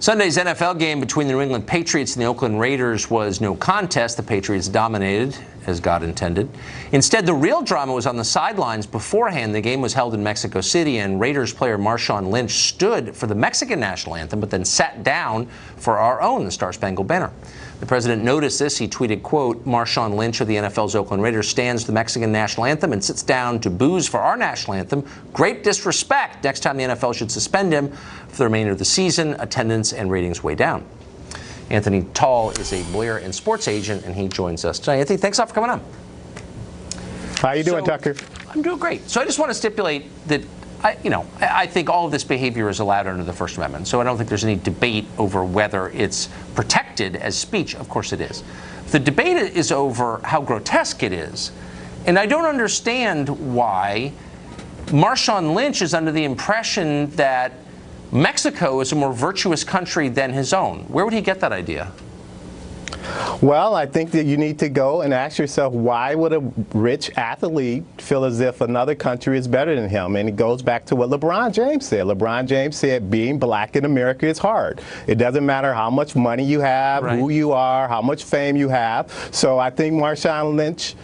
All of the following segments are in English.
Sunday's NFL game between the New England Patriots and the Oakland Raiders was no contest. The Patriots dominated, as God intended. Instead, the real drama was on the sidelines beforehand. The game was held in Mexico City, and Raiders player Marshawn Lynch stood for the Mexican National Anthem, but then sat down for our own, the Star-Spangled Banner. The president noticed this. He tweeted, quote, "Marshawn Lynch of the NFL's Oakland Raiders stands for the Mexican National Anthem and sits down to booze for our national anthem. Great disrespect. Next time the NFL should suspend him for the remainder of the season. Attendance and ratings way down." Anthony Tall is a lawyer and sports agent, and he joins us today. Anthony, thanks a lot for coming on. How you doing, Tucker? I'm doing great. So I just want to stipulate that I think all of this behavior is allowed under the First Amendment. So I don't think there's any debate over whether it's protected as speech. Of course it is. The debate is over how grotesque it is. And I don't understand why Marshawn Lynch is under the impression that Mexico is a more virtuous country than his own. Where would he get that idea? Well, I think that you need to go and ask yourself, why would a rich athlete feel as if another country is better than him? And it goes back to what LeBron James said. LeBron James said being black in America is hard. It doesn't matter how much money you have, who you are, how much fame you have. So I think Marshawn Lynch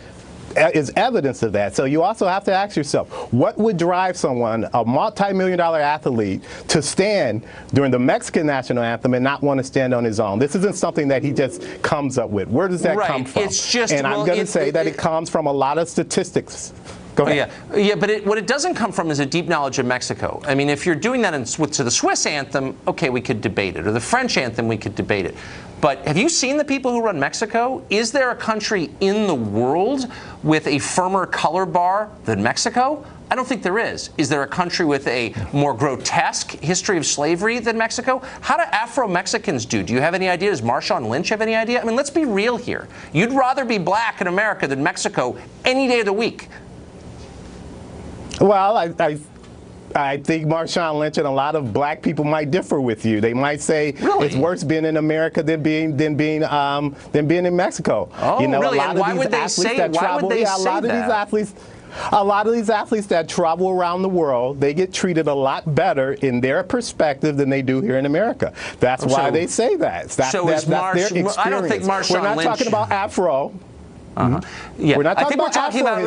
is evidence of that. So you also have to ask yourself, what would drive someone, a multi-million-dollar athlete, to stand during the Mexican national anthem and not want to stand on his own? This isn't something that he just comes up with. Where does that come from? It's just, and I'm going to say that it comes from a lot of statistics. Go ahead. Yeah, but what it doesn't come from is a deep knowledge of Mexico. I mean, if you're doing that to the Swiss anthem, okay, we could debate it. Or the French anthem, we could debate it. But have you seen the people who run Mexico? Is there a country in the world with a firmer color bar than Mexico? I don't think there is. Is there a country with a more grotesque history of slavery than Mexico? How do Afro-Mexicans do? Do you have any idea? Does Marshawn Lynch have any idea? I mean, let's be real here. You'd rather be black in America than Mexico any day of the week. Well, I think Marshawn Lynch and a lot of black people might differ with you. They might say it's worse being in America than being in Mexico. Oh, really? And why would they say that? A lot of these athletes that travel around the world, they get treated a lot better in their perspective than they do here in America. That's why they say that. That's their experience. I don't think Marshawn We're not Lynch, talking about Afro. Yeah, we're not talking about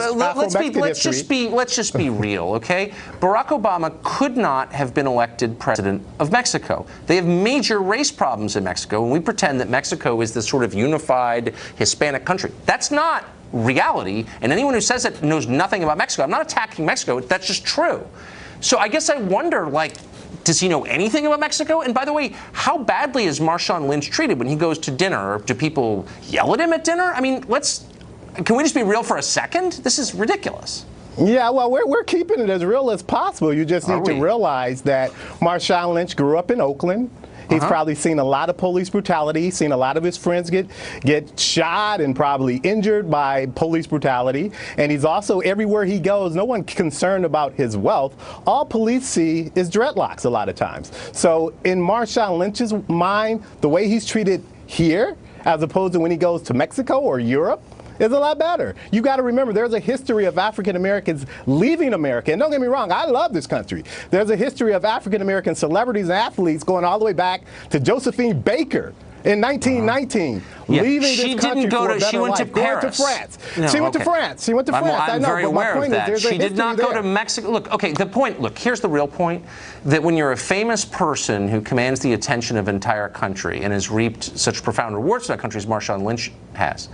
let's just be real, okay? Barack Obama could not have been elected president of Mexico. They have major race problems in Mexico, and we pretend that Mexico is this sort of unified Hispanic country. That's not reality, and anyone who says it knows nothing about Mexico. I'm not attacking Mexico. That's just true. So I guess I wonder, like, does he know anything about Mexico? And by the way, how badly is Marshawn Lynch treated when he goes to dinner? Or do people yell at him at dinner? I mean, can we just be real for a second? This is ridiculous. Yeah, well, we're keeping it as real as possible. You just need to realize that Marshawn Lynch grew up in Oakland. He's probably seen a lot of police brutality, seen a lot of his friends get shot and probably injured by police brutality. And he's also, everywhere he goes, no one concerned about his wealth. All police see is dreadlocks a lot of times. So in Marshawn Lynch's mind, the way he's treated here, as opposed to when he goes to Mexico or Europe, is a lot better. You got to remember, there's a history of African Americans leaving America. And don't get me wrong, I love this country. There's a history of African American celebrities and athletes going all the way back to Josephine Baker in 1919, leaving this country for a better life. She went to Paris. Going to France. She went to France. She went to France. I'm very aware of that. She did not go to Mexico. Look, okay, here's the real point, that when you're a famous person who commands the attention of an entire country and has reaped such profound rewards to that country as Marshawn Lynch has,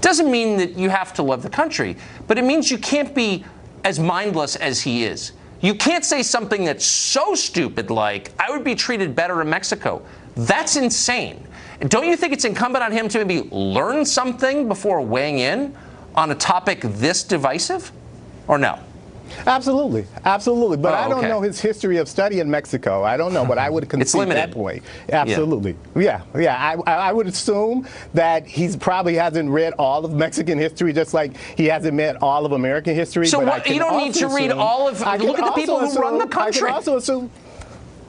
doesn't mean that you have to love the country, but it means you can't be as mindless as he is. You can't say something that's so stupid like, I would be treated better in Mexico. That's insane. Don't you think it's incumbent on him to maybe learn something before weighing in on a topic this divisive? Or no? Absolutely, absolutely. But I don't know his history of study in Mexico. I don't know, but I would concede that point. Absolutely. Yeah. I would assume that he's probably hasn't read all of Mexican history, just like he hasn't read all of American history. So you don't need to read all of. Look at the people who run the country.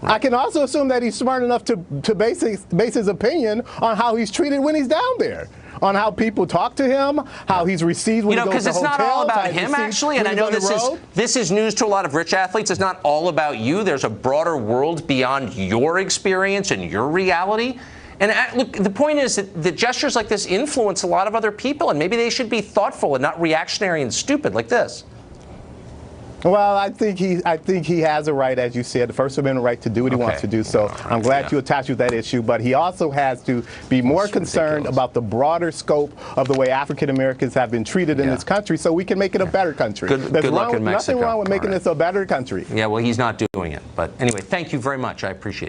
I can also assume that he's smart enough to base his opinion on how he's treated when he's down there. on how people talk to him, how he's received when he goes to hotels. Because it's not all about him, actually, and I know this is news to a lot of rich athletes. It's not all about you. There's a broader world beyond your experience and your reality. And look, the point is that gestures like this influence a lot of other people, and maybe they should be thoughtful and not reactionary and stupid like this. Well, I think he has a right, as you said, the First Amendment right to do what he wants to do. So I'm glad you attached with that issue. But he also has to be more concerned about the broader scope of the way African Americans have been treated in this country, so we can make it a better country. Good luck in Mexico. Nothing wrong with making this a better country. Yeah, well, he's not doing it. But anyway, thank you very much. I appreciate it.